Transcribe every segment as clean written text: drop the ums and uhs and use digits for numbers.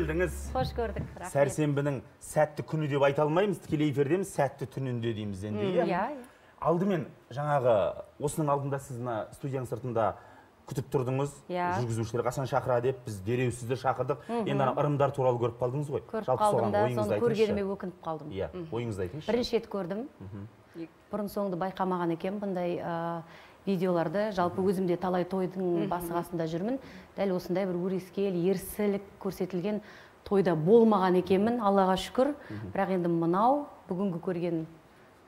келдіңіз. Қош көрдік. Сәрсенбінің сәтті күні деп айта алмаймыз, тікелей эфирдеміз, сәтті түнінде дейміз енді. Алдымен жаңағы осының алдында сіз студияның сыртында күтіп тұрдыңыз, жүргізушілер қашан шақыра деп, біз дереу сізді шақырдық. Енді ырымдар туралы көріп қалдыңыз ғой? Көріп қалдым да, соны көргеніме өкініп қалдым. Ойыңызды айтыңызшы. Бірінші рет көрдім. Бұрын соңды байқамаған екен бұндай видеоларды. Жалпы өзімде талай тойдың басы-қасында жүрмін. Дәл осындай бір өрескел, ерсілік көрсетілген тойда болмаған екенмін, Аллаға шүкір. Бірақ енді мынау бүгінгі көрген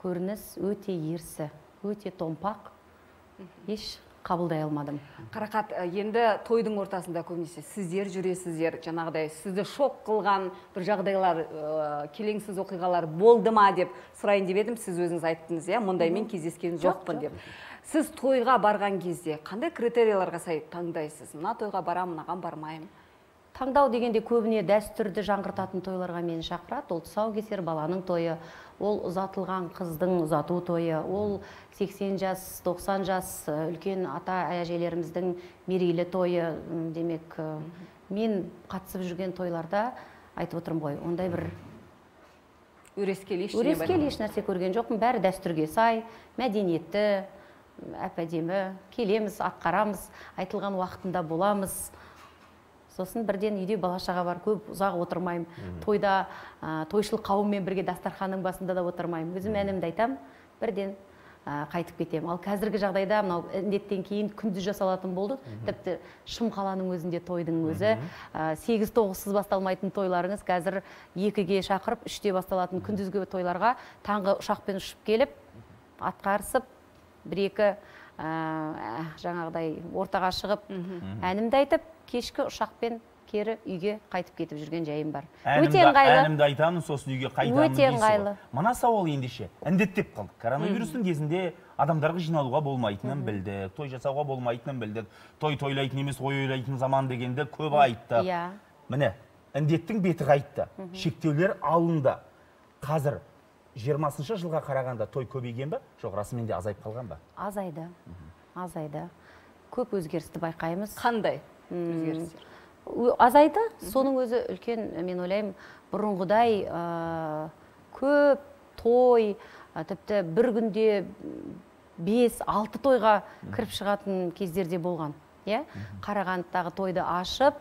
көрініс өте ерсі, өте томпақ. Еш қабылдай алмадым. Қарақат, енді тойдың ортасында көбінесе сіздер жүресіздер, жаңағыдай сізді шок қылған бір жағдайлар, келеңсіз оқиғалар болды ма деп сұрайын деп едім. Сіз өзіңіз айттыңыз, мұндаймен кездескен жоқпын деп. Сіз тойға барған кезде қандай критерияларға сай таңдайсыз? Мына тойға барамын, мынаған бармаймын. Таңдау дегенде көбіне дәстүрді жаңғыртатын тойларға мені шақырады. Ол тұсаукесер баланың тойы, ол ұзатылған қыздың ұзату тойы, ол 80 жас, 90 жас үлкен ата әжелеріміздің мерейлі тойы. Демек, мен қатысып жүрген тойларда айтып отырмын ғой, ондай бір өрескел еш нәрсе көрген жоқпын. Бәрі дәстүрге сай, мәдениетті, әп-әдемі, келеміз, атқарамыз, айтылған уақытында боламыз. Сосын бірден үйде бала-шаға бар, көп ұзақ отырмаймын. Тойда тойшыл қауыммен бірге дастарханның басында да отырмаймын. Өзім әнімді айтам, бірден қайтып кетем. Ал қазіргі жағдайда мынау індеттен кейін күндіз жасалатын болды. Тіпті Шымқаланың өзінде тойдың өзі 8-9-сыз басталмайтын тойларыңыз қазір 2-ге шақырып, 3-те басталатын күндізгі тойларға таңғы ұшақпен ұшып келіп, атқарысып, 1-2 жаңағыдай ортаға шығып, әнімді айтып, кешкі ұшақпен кері үйге қайтып кетіп жүрген жайым бар. Өте ыңғайлы. Әнімді айтамын, сосын үйге қайтамын дейсіз. Өте ыңғайлы. Мына сауал ендеше, індеттеп қалдық. Коронавирустың кезінде адамдарға жиналуға болмайтынын білдік, той жасауға болмайтынын білдік, той тойлайтын емес, ой ойлайтын заман дегенді көп айттық. Міне, індеттің беті қайтты, шектеулер алынды. Қазір 20-шы жылға қарағанда той көбейген бе? Жоқ, расымен де азайып қалған ба? Азайды. Азайды. Көп өзгерісті байқаймыз. Қандай өзгерістер? Азайды. Соның өзі үлкен, мен ойлаймын, бұрынғыдай көп той, тіпті бір күнде 5-6 тойға кіріп шығатын кездерде болған. Қарағандыдағы тойды ашып,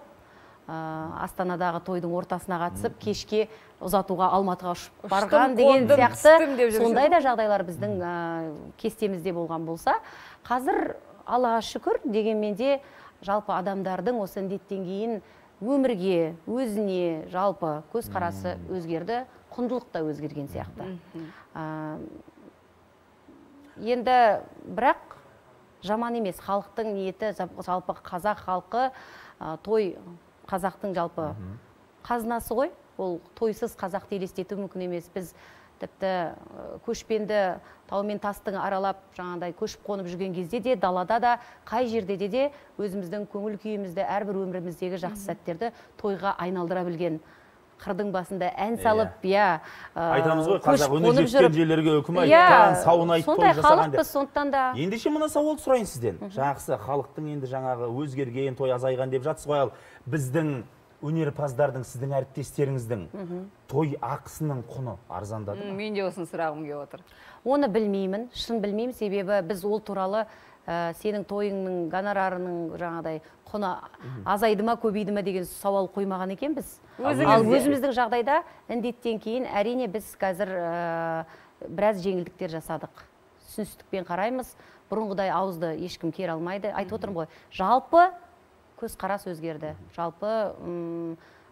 Астанадағы тойдың ортасына қатысып, кешке ұзатуға Алматыға ұшып барған деген сияқты сондай да жағдайлар біздің кестемізде болған болса, қазір Аллаға шүкір дегенмен де жалпы адамдардың осы індеттен кейін өмірге, өзіне жалпы көзқарасы өзгерді, құндылық та өзгерген сияқты. Енді бірақ жаман емес, халықтың ниеті, жалпы қазақ халқы той қазақтың жалпы қазынасы ғой, ол тойсыз қазақты елестету мүмкін емес. Біз тіпті көшпенді тау мен тастың аралап, жаңағыдай көшіп қонып жүрген кезде де, далада да, қай жерде де өзіміздің көңіл күйімізді, әрбір өміріміздегі жақсы сәттерді тойға айналдыра білген. Қырдың басында ән салып, айтамыз ғой, қазақ өне жеткен жерлерге үкім айтқан, сауын айтып той жасаған деп. Ендеше мына сауалды сұрайын сізден. Жақсы, халықтың енді жаңағы өзгерген, той азайған деп жатсыз ғой, ал біздің өнерпаздардың, сіздің әріптестеріңіздің той ақысының құны арзандады ма? Мен де осын сұрағым келіп отыр. Оны білмеймін, шын білмеймін, себебі біз ол туралы сенің тойыңның гонорарының жаңағыдай құны азайды ма, көбейді ма деген сауал қоймаған екен біз. Ал өзіміздің жағдайда індеттен кейін әрине біз қазір біраз жеңілдіктер жасадық. Түсіністікпен қараймыз, бұрынғыдай ауызды ешкім кер алмайды. Айтып отырмын ғой, жалпы көзқарас өзгерді. Жалпы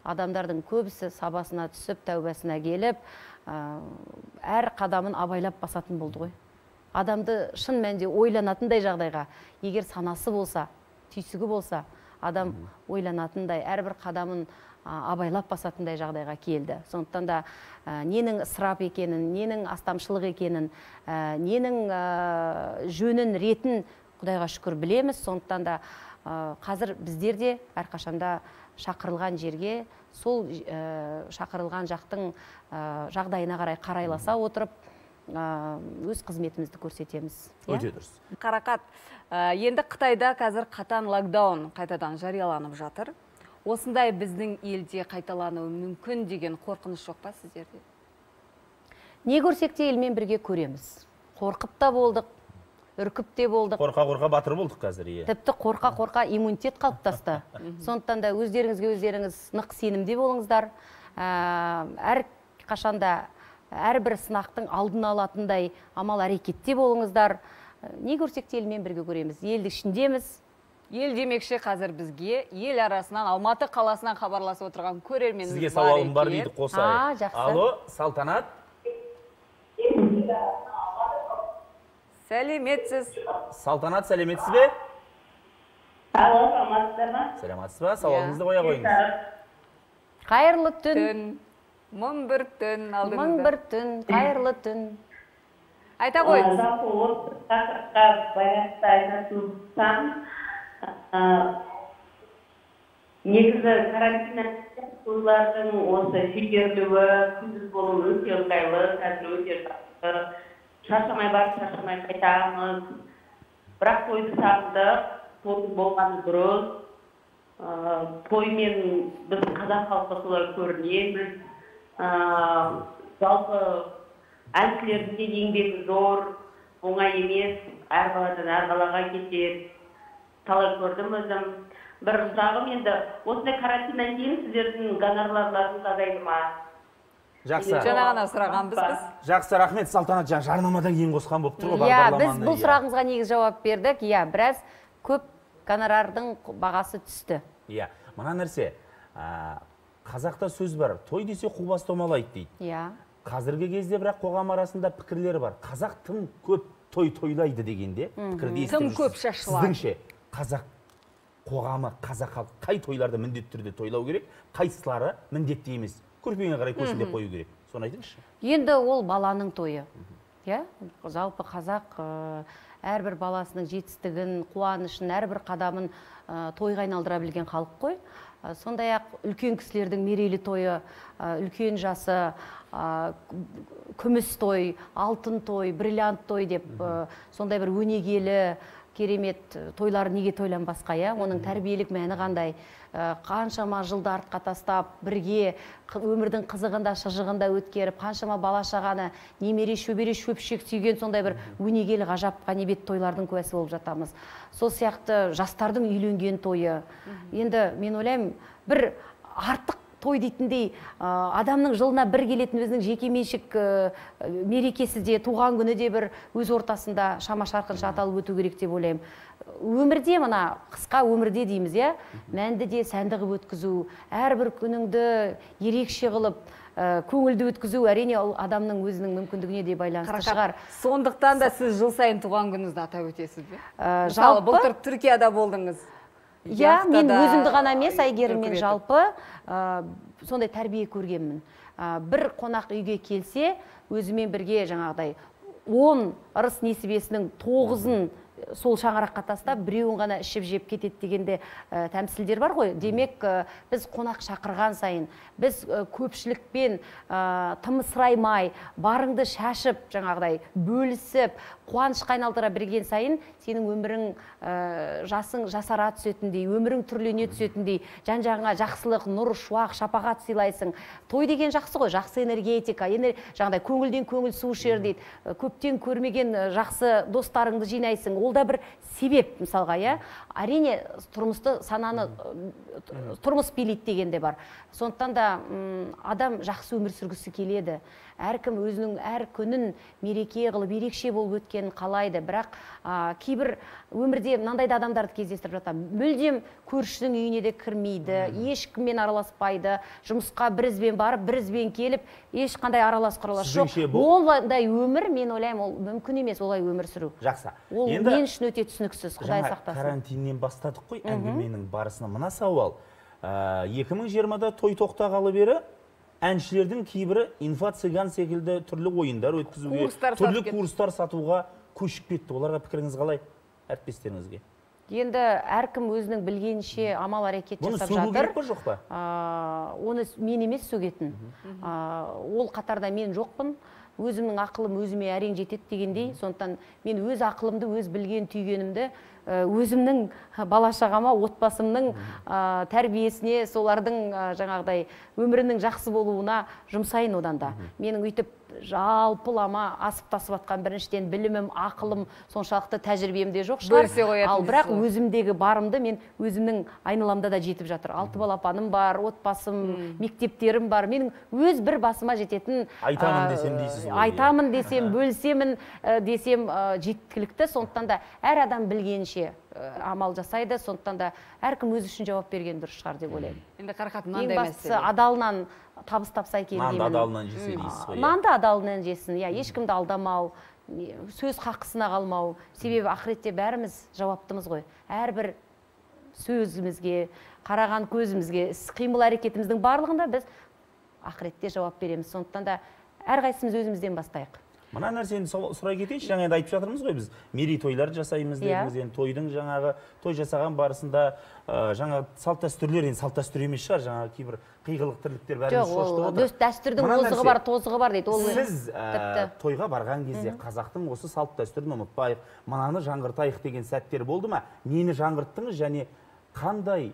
адамдардың көбісі сабасына түсіп, тәубасына келіп, әр қадамын абайлап басатын болды ғой. Адамды шын мәнде ойланатындай жағдайға, егер санасы болса, түйсігі болса, адам ойланатындай, әрбір қадамын абайлап басатындай жағдайға келді. Сондықтан да ненің ысырап екенін, ненің астамшылық екенін, ненің жөнін, ретін Құдайға шүкір білеміз. Сондықтан да қазір біздерде әрқашанда шақырылған жерге, сол шақырылған жақтың жағдайына қарайласа отырып, өз қызметімізді көрсетеміз. Өте дұрыс. Қарақат, енді Қытайда қазір қатаң локдаун қайтадан жарияланып жатыр. осындай біздің елде қайталануы мүмкін деген қорқыныш жоқ па сіздерде? Не көрсек те елмен бірге көреміз. Қорқып та болдық, үркіп те болдық. Қорқа-қорқа батыр болдық қазір, е. Тіпті қорқа-қорқа иммунитет қалыптасты. Сондықтан да өздеріңіз нық сенімде болыңыздар. Әр қашанда әрбір сынақтың алдын алатындай амал әрекетте болыңыздар. Не көрсек те елмен бірге көреміз. Елді ішіндеміз. Ел демекші қазір бізге ел арасынан Алматы қаласынан хабарласып отырған көрерменіміз бар екен. Сізге сауалым бар дейді, қосайық. Жақсы. Алло, Салтанат. Сәлеметсіз. Салтанат, сәлеметсіз бе? Алло, саламатсыздар ма? Сәлеметсіз ба? Сауалыңызды қоя қойыңыз. Қайырлы түн. Мың бір түн алдыңызда. Мың бір түн, қайырлы түн. Айта қойыңыз. Жалпы осы тақырыпқа байланысты айтатын болсам, негізі карантин тойлардың осы шешерілуі, күндіз болуы өте ыңғайлы, қазір өте жақсы. Шаршамай барып, шаршамай қайтамыз. Бірақ тойды сағындық, тойдың болғаны дұрыс. Тоймен біз қазақ халқы солай көрінеміз. Жалпы әншілердің де еңбегі зор, оңай емес, әр қаладан әр қалаға кетеді. Талай көрдім өзім. Бір сұрағым енді, осындай карантиннен кейін сіздердің гонорарларыңыз азайды ма? Жақсы. Жаңа ғана сұрағанбыз біз. Жақсы, рахмет. Салтанат, жарнамадан кейін қосқан болып тұр ғой Иә, бағдарламаны. біз бұл сұрағыңызға негіз жауап бердік. Иә, біраз көп гонорардың бағасы түсті. Иә, мына нәрсе, қазақта сөз бар, той десе қу бас томалайды дейді. Иә. Қазіргі кезде бірақ қоғам арасында пікірлер бар. Қазақ тым көп той тойлайды дегенде, пікірді естіп Тым көп шашылады. Сіздіңше, қазақ қоғамы, қазақ халқы қай тойларды міндетті түрде тойлау керек, қайсылары міндетті емес, көрпеңе қарай көсін деп қою керек. Соны айтыңызшы. Енді ол баланың тойы. Иә, жалпы қазақ әрбір баласының жетістігін, қуанышын, әрбір қадамын тойға айналдыра білген халық қой. Сондай-ақ үлкен кісілердің мерейлі тойы, үлкен жасы, күміс той, алтын той, бриллиант той деп сондай бір өнегелі, керемет тойлар неге тойланбасқа, иә? Оның тәрбиелік мәні қандай? Қаншама жылды артқа тастап, бірге өмірдің қызығында, шыжығында өткеріп, қаншама бала шағаны, немере, шөбере, шөпшек сүйген сондай бір өнегелі ғажап ғанибет тойлардың куәсі болып жатамыз. Сол сияқты жастардың үйленген тойы. Енді мен ойлаймын, бір артық той дейтіндей адамның жылына бір келетін өзінің жекеменшік мерекесі де, туған күні де бір өз ортасында шама шарқынша аталып өту керек деп ойлаймын. Өмірде, мына қысқа өмірде дейміз, иә, мәнді де сәнді қылып өткізу, әрбір күніңді ерекше қылып, көңілді өткізу әрине адамның өзінің мүмкіндігіне де байланысты шығар. Сондықтан да сіз жыл сайын туған күніңізді атап өтесіз бе? Мысалы, былтыр Түркияда болдыңыз. Иә, мен өзімді ғана емес, Әйгерім, мен жалпы сондай тәрбие көргенмін. Бір қонақ үйге келсе, өзімен бірге жаңағыдай 10 ырыс несібесінің 9-ын сол шаңыраққа тастап, біреуін ғана ішіп жеп кетеді дегенде тәмсілдер бар ғой. Демек, біз қонақ шақырған сайын, біз көпшілікпен тымысыраймай, барыңды шашып, жаңағыдай бөлісіп, қуанышқа айналдыра берген сайын, сенің өмірің жасың жасара түсетіндей, өмірің түрлене түсетіндей, жан-жағыңа жақсылық, нұр, шуақ, шапағат сыйлайсың. Той деген жақсы ғой, жақсы энергетика, жаңағыдай көңілден көңіл су ішер дейді. Көптен көрмеген жақсы достарыңды жинайсың. Ол да бір себеп, мысалға, иә. Әрине, тұрмысты сананы тұрмыс билейді деген де бар. Сондықтан да адам жақсы өмір сүргісі келеді. Әркім өзінің әр күнін мереке қылып, ерекше болып өткенін қалайды. Бірақ кейбір өмірде мынандай да адамдарды кездестіріп жатам. Мүлдем көршінің үйіне де кірмейді, ешкіммен араласпайды, жұмысқа бір ізбен барып, бір ізбен келіп, ешқандай аралас-құралас жоқ. Олай өмір, мен ойлаймын, ол мүмкін емес, олай өмір сүру. Жақсы. Ол мен үшін өте түсініксіз, Құдай сақтасын. Жаңа карантиннен бастадық қой, әңгіменің барысына мына сауал. 2020-да той тоқтағалы бері әншілердің кейбірі инфо-цыган секілді түрлі ойындар өткізуге, түрлі курстар сатуға көшіп кетті. Оларға пікіріңіз қалай, әріптестеріңізге? Енді әркім өзінің білгенше амал әрекет жасап жатыр. Бұны сөгу керек па, жоқ па? Оны мен емес сөгетін. Ол қатарда мен жоқпын. өзімнің ақылым өзіме әрең жетеді дегендей, сондықтан мен өз ақылымды, өз білген түйгенімді өзімнің бала шағама, отбасымның тәрбиесіне, солардың жаңағыдай өмірінің жақсы болуына жұмсайын одан да. Менің үйтіп жалпылама асып тасып атқан біріншіден білімім, ақылым, соншалықты тәжірибемде жоқ шығар. Ал бірақ өзімдегі барымды мен өзімнің айналамда да жетіп жатыр. 6 балапаным бар, отбасым, мектептерім бар. Менің өз бір басыма жететін айтамын десем дейсіз ғой. Айтамын десем, бөлсемін десем жеткілікті. Сондықтан да әр адам білгенше амал жасайды. Сондықтан да әркім өзі үшін жауап берген дұрыс шығар деп ойлаймын. Енді Қарақат, ең бастысы адалынан табыс тапса екен деймін. Нанды адалынан жесе дейсіз ғой. Нанды адалынан жесін, ешкімді алдамау, сөз хақысына қалмау. Себебі ақыретте бәріміз жауаптымыз ғой. Әрбір сөзімізге, қараған көзімізге, қимыл әрекетіміздің барлығында біз ақыретте жауап береміз. Сондықтан да әрқайсымыз өзімізден бастайық. Мына нәрсені сұрай кетейінші, жаңа енді айтып жатырмыз ғой, біз мерейтойлар жасаймыз дедіңіз, енді тойдың жаңағы той жасаған барысында жаңа салт дәстүрлер, енді салт дәстүр емес шығар, жаңағы кейбір қиғылық тірліктер бәріміз шошытып отыр. Жоқ, дәстүрдің озығы бар, тозығы бар дейді. Сіз тойға барған кезде қазақтың осы салт дәстүрін ұмытпайық, мынаны жаңғыртайық деген сәттер болды ма? Нені жаңғырттыңыз және қандай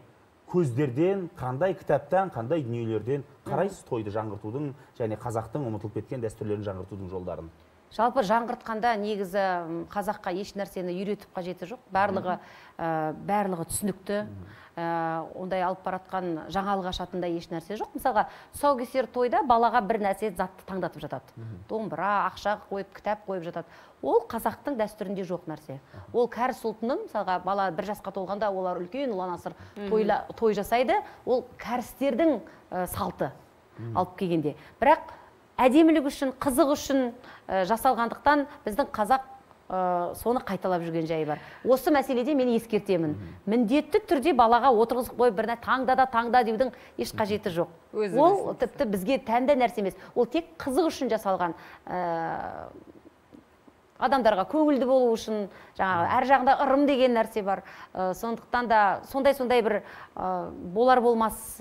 көздерден, қандай кітаптан, қандай дүниелерден қарайсыз тойды жаңғыртудың және қазақтың ұмытылып кеткен дәстүрлерін жаңғыртудың жолдарын? Жалпы жаңғыртқанда негізі қазаққа еш нәрсені үйретіп қажеті жоқ. Барлығы түсінікті. Ондай алып баратқан жаңалық ашатындай еш нәрсе жоқ. Мысалға, тұсаукесер тойда балаға бір нәрсе затты таңдатып жатады. Домбыра, ақша қойып, кітап қойып жатады. Ол қазақтың дәстүрінде жоқ нәрсе. Ол кәріс ұлтының, мысалға, бала 1 жасқа толғанда олар үлкен ұлан асыр той жасайды. Ол кәрістердің салты алып келгенде. Бірақ әдемілік үшін, қызық үшін жасалғандықтан біздің қазақ соны қайталап жүрген жайы бар. Осы мәселеде мен ескертемін. Міндетті түрде балаға отырғызып қойып біріне таңда деудің еш қажеті жоқ. Ол тіпті бізге тәнді нәрсе емес. Ол тек қызық үшін жасалған. Адамдарға көңілді болу үшін, әр жағында ырым деген нәрсе бар. Сондықтан да сондай бір болар болмас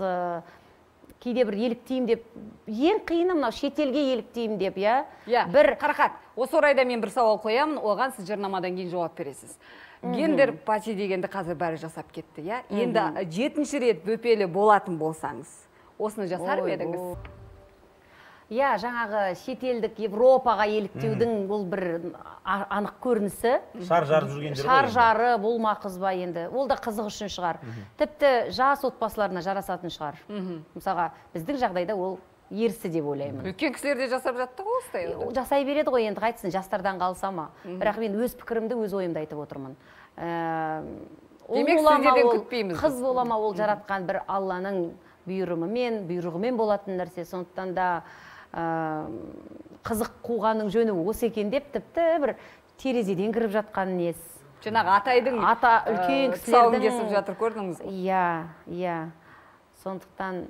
кейде бір еліктейім деп, ең қиыны мынау шетелге еліктейім деп, Қарақат, осы орайда мен бір сауал қоямын, оған сіз жарнамадан кейін жауап бересіз. Гендер пати дегенді қазір бәрі жасап кетті, енді 7-ші рет бөпелі болатын болсаңыз, осыны жасар ма едіңіз? Жаңағы шетелдік Европаға еліктеудің бұл бір анық көрінісі. Шар жарып жүргендер ғой. Шар жары болма қыз ба енді. Ол да қызық үшін шығар. Тіпті жас отбасыларына жарасатын шығар. Мысалға, біздің жағдайда ол ерсі деп ойлаймын. Үлкен кісілер де жасап жатты ғой осылай. Жасай береді ғой, енді қайтсын, жастардан қалса ма. Бірақ мен өз пікірімді, өз ойымды айтып отырмын. Демек, сіздерден күтпейміз. Қыз бола ма, ол жаратқан бір Алланың бұйрығымен болатын нәрсе. Сондықтан да қызық қуғаның жөні осы екен деп, тіпті бір терезеден кіріп жатқан нес. Жаңағы атайдың үлкен тұсауын кесіп жатыр, көрдіңіз? Сондықтан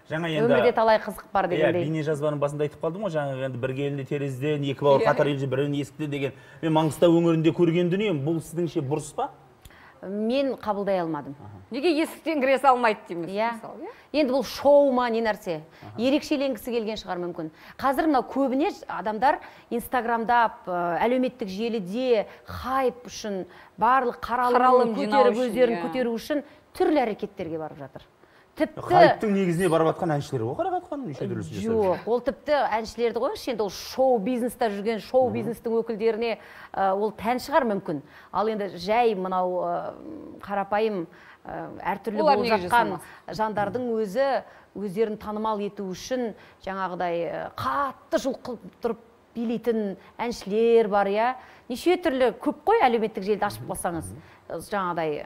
өмірде талай қызық бар дегендей. Бейне жазбаның басында айтып қалдым ғой, жаңағы бір келінді терезеден, 2 бауыр қатар елже бірін есікті деген. Мен Маңғыстау өңірінде көрген дүнием, бұл сіздіңше бұрыс па? Мен қабылдай алмадым. Неге есіктен кіре салмайды дейміз? Енді бұл шоу ма, не нәрсе? Ерекшеленгісі келген шығар мүмкін. Қазір мынау көбіне адамдар инстаграмдап, әлеуметтік желіде хайп үшін, барлық қаралым көтеріп, өздерін көтеру үшін түрлі әрекеттерге барып жатыр. Хайптың негізіне барып атқан әншілер ғой, Қарақат ханым, неше түрлісін жасап жүр. Жоқ, ол тіпті әншілерді қойыңызшы, енді ол шоу-бизнеста жүрген шоу-бизнестің өкілдеріне ол тән шығар мүмкін. Ал енді жай мынау қарапайым әртүрлі болып жатқан жандардың өзі өздерін танымал ету үшін жаңағыдай қатты жұлқып тұрып билейтін әншілер бар, неше түрлі көп қой, әлеуметтік желіде ашып қалсаңыз. Жаңағыдай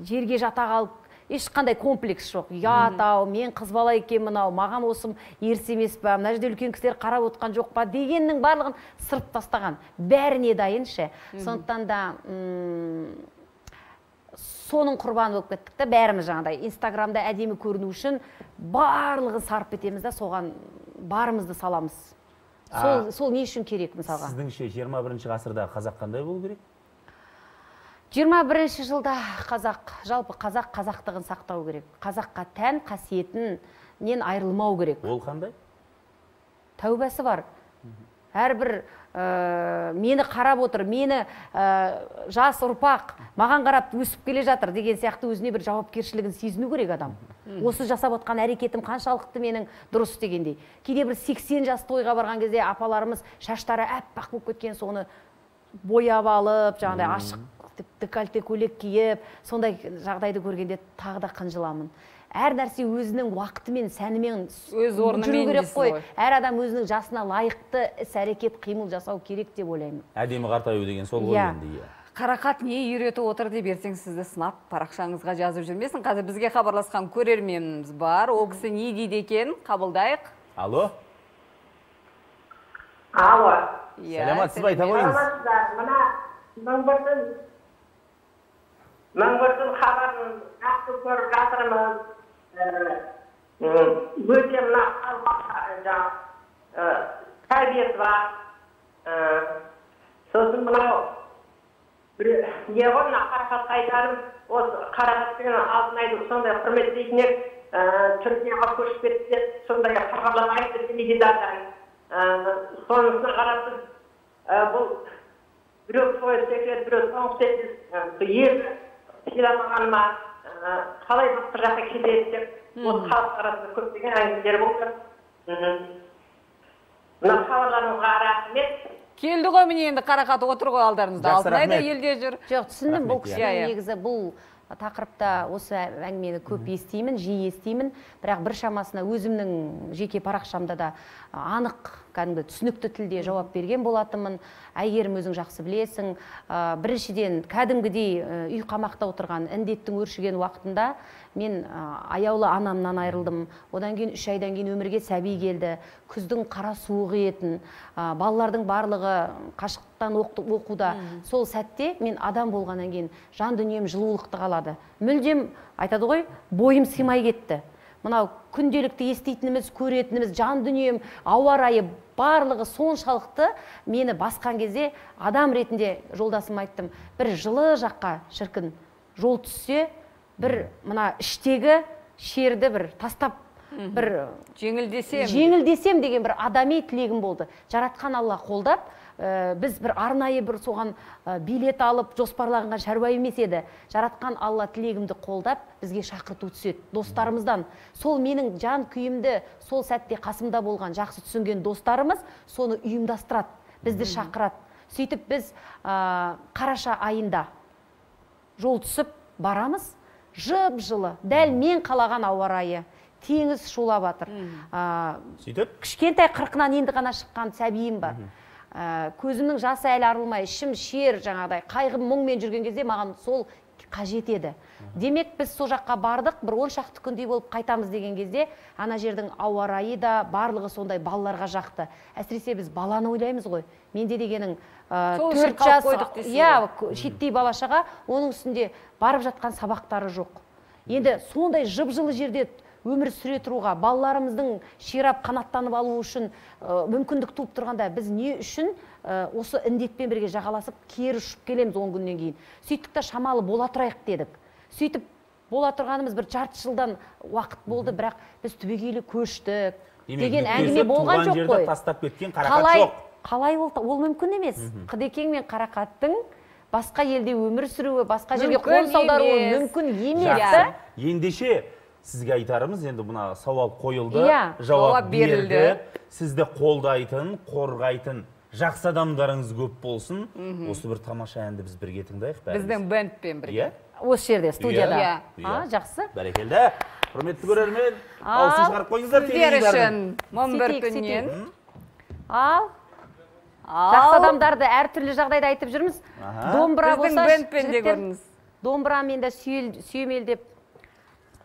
жерге жата қалып, ешқандай комплекс жоқ. Ау, мен қыз бала екен мынау, маған осым ерсі емес па, мына жерде үлкен кісілер қарап отқан жоқ па дегеннің барлығын сырып тастаған. Бәріне дайыншы. Сондықтан да соның құрбаны болып кеттік та, бәріміз жаңағыдай инстаграмда әдемі көріну үшін барлығын сарып кетеміз да, соған барымызды саламыз. Сол не үшін керек мысалға? Сіздіңше 21-ші ғасырда қазақ қандай болу керек? 21-ші жылда жалпы қазақтығын сақтау керек. Қазаққа тән қасиетінен айырылмау керек. Ол қандай? Тәубасы бар. әрбір мені қарап отыр, мені жас ұрпақ маған қарап өсіп келе жатыр деген сияқты өзіне бір жауапкершілігін сезіну керек адам. Осы жасап отқан әрекетім қаншалықты менің дұрыс дегендей. Кейде бір 80 жас тойға барған кезде апаларымыз шаштары әппақ болып кеткен, соны бояп алып, жаңағыдай ашық декольте көйлек киіп, сондай жағдайды көргенде тағы да қынжыламын. Әр нәрсе өзінің уақытымен, сәнімен жүру керек қой. Әр адам өзінің жасына лайықты іс-әрекет, қимыл жасау керек деп ойлаймын. Әдемі қартаю деген сол ғой енді. Қарақат не үйретіп отыр деп ертең сізді сынап парақшаңызға жазып жүрмесін. Қазір бізге хабарласқан көрерменіміз бар. Ол кісі не дейді екен? Қабылдайық. Алло. Алло. Сәлематсыз ба, айта қойыңыз. Мына мыңбірдің хабарын жақсы көріп жатырмыз. Өте мына тәрбиесі бар. Сосын мынау не ғой мына Қарақатқа айтарым, осы Қарақатпен Алтынайды сондай құрметтейтіндер Түркияға көшіп кетті, сондай хабарламайды теледидардан. Сонысына қарап бұл біреу той секрет, біреу соңғы секрет, ел сыйламағаныма қалай басқа жаққа кетеді деп, осы халық арасында көптеген әңгімелер болды. Мына хабарларыңызға рахмет. Келді ғой міне енді Қарақат отыр ғой алдарыңызда. Алтынай да елде жүр. Жоқ, түсіндім, бұл кісінің негізі бұл тақырыпта осы әңгімені көп естеймін, жиі естеймін, бірақ бір шамасына өзімнің жеке парақшамда да анық, кәдімгі түсінікті тілде жауап берген болатынмын. Әйгерім өзің жақсы білесің, біріншіден кәдімгідей үй қамақта отырған індеттің өршіген уақытында мен аяулы анамнан айырылдым. Одан кейін 3 айдан кейін өмірге сәби келді. Күздің қара суығы етін, балалардың барлығы қашықтан оқуда. Сол сәтте мен адам болғаннан кейін жан дүнием жылулықты қалады. Мүлдем айтады ғой, бойым сыймай кетті. Мынау күнделікті естейтініміз, көретініміз, жан дүнием, ауа райы барлығы соншалықты мені басқан кезде адам ретінде жолдасым айттым. Бір жылы жаққа шіркін жол түссе, бір мына іштегі шерді бір тастап, бір жеңілдесем деген бір адами тілегім болды. Жаратқан Алла қолдап, біз бір арнайы бір соған билет алып жоспарланған шаруа емес еді. Жаратқан Алла тілегімді қолдап, бізге шақырту түседі достарымыздан. Сол менің жан күйімді сол сәтте қасымда болған жақсы түсінген достарымыз соны ұйымдастырады, бізді шақырады. Сөйтіп біз қараша айында жол түсіп барамыз, жып-жылы, дәл мен қалаған ауа райы, теңіз шулап жатыр. Сөйтіп кішкентай 40-нан енді ғана шыққан сәбиім бар. Көзімнің жасы әлі арылмай, ішім шер, жаңағыдай қайғым мұңмен жүрген кезде маған сол қажет еді. Демек біз сол жаққа бардық, бір 10 шақты күндей болып қайтамыз деген кезде ана жердің ауа райы да барлығы сондай балаларға жақты. Әсіресе біз баланы ойлаймыз ғой. Менде дегенің 4 жас, шеттей балашаға, оның үстінде барып жатқан сабақтары жоқ. Енді сондай жып-жылы жерде өмір сүре тұруға, балаларымыздың ширап қанаттанып алу үшін мүмкіндік туып тұрғанда біз не үшін осы індетпен бірге жағаласып кері ұшып келеміз 10 күннен кейін. Сөйттік та шамалы бола тұрайық дедік. Сөйтіп бола тұрғанымыз бір жарты жылдан уақыт болды, бірақ біз түбегейлі көштік деген әңгіме болған жоқ қой. Тастап кеткен Қарақат жоқ. Қалай ол мүмкін емес. Қыдекең мен Қарақаттың басқа елде өмір сүруі, басқа жерге қоныс аударуы мүмкін емес. Ендеше сізге айтарымыз, енді мына сауал қойылды, жауап берілді. Сізді қолдайтын, қорғайтын жақсы адамдарыңыз көп болсын. Осы бір тамаша әнді біз бірге тыңдайық. Біздің бэндпен бірге. Осы жерде, студияда. Жақсы. Бәрекелді. Құрметті көрермен, дауысын шығарып қойыңыздар. Сіздер үшін мың бір күннен. Жақсы адамдарды әртүрлі жағдайда айтып жүрміз. Домбыра болса, біздің бэндпен де көріңіз. Домбырамен де сүйемелдеп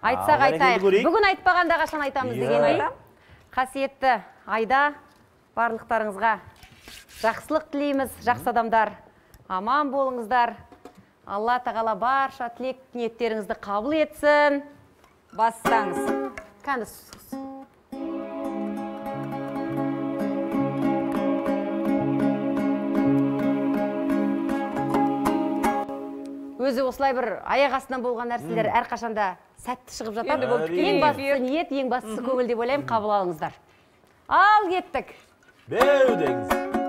айтсақ айтайық. Бүгін айтпағанда қашан айтамыз дегендей. Қасиетті айда барлықтарыңызға жақсылық тілейміз, жақсы адамдар. Аман болыңыздар. Алла тағала барша тілек ниеттеріңізді қабыл етсін. Бассаңыз. Өзі осылай бір аяқ астынан болған нәрселер әрқашанда сәтті шығып жатады. Ең бастысы ниет, ең бастысы көңіл деп ойлаймын, қабыл алыңыздар. Ал кеттік. Беу деңіз.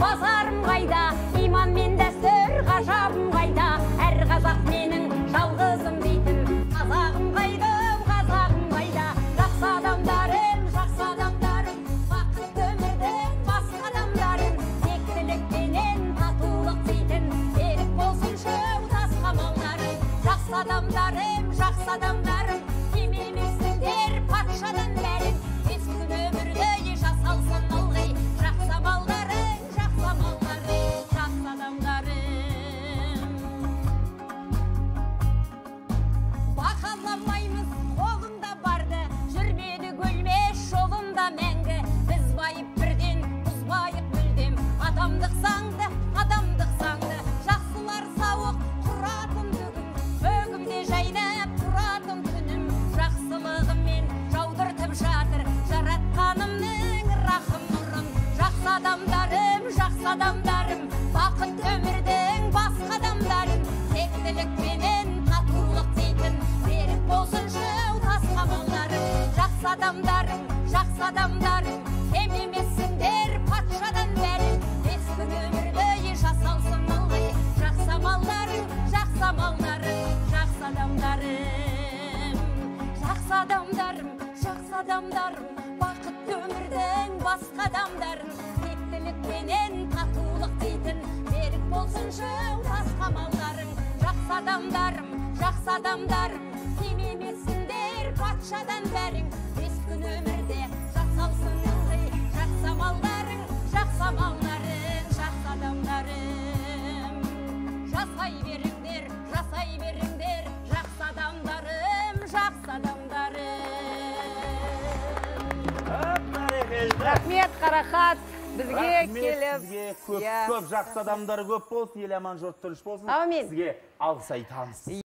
базарым қайда, иман мен дәстүр ғажабым қайда, әр қазақ менің жалғызым дейтін. Қазағым қайда, қазағым қайда, жақсы адамдарым, бақытты өмірдің басқа адамдарым, тектілікпенен татулық дейтін, берік болсыншы тас қамалдарым. Жақсы адамдарым, кем емессіңдер патшадан бәрін, ескі өмірді жасалсын ылғи, жақсы амалдарың, жақсы адамдарым. Бақаламаймыз қолында барды, жүрмеді гүлмеш жолында мәңгі, біз байып бірден, бұзбайық мүлдем, адамдық заңды, жақсылар сауық тұратын бүгін, бөгімде жайнап тұратын күнім, жақсылығыммен жаудыртып жатыр жаратқанымның рахым нұрын. Жақсы адамдарым, бақыт өмірдің басқа адамдарым, тектілікпенен татулық дейтін, берік болсыншы тас қамалдарым. Жақсы адамдарым, кем емессіңдер патшадан бәрін, ескі өмірді жасалсын ылғи, жақсы амалдарың, жақсы адамдарым, бақытты өмірдің басқа адамдарым, тектілікпенен татулық дейтін, берік болсыншы тас қамалдарың. Жақсы адамдарым, кем емессіңдер патшадан бәрің, ескі өмірде жасалсын ылғи, жақсы амалдарың, жақсы адамдарым. Жасай беріңдер, жақсы адамдарым. Рахмет, Қарақат, бізге келіп. Сізге көп жақсы адамдары көп болсын, ел аман жұрт тыныш болсын. Аумин. Сізге алғыс айтамыз.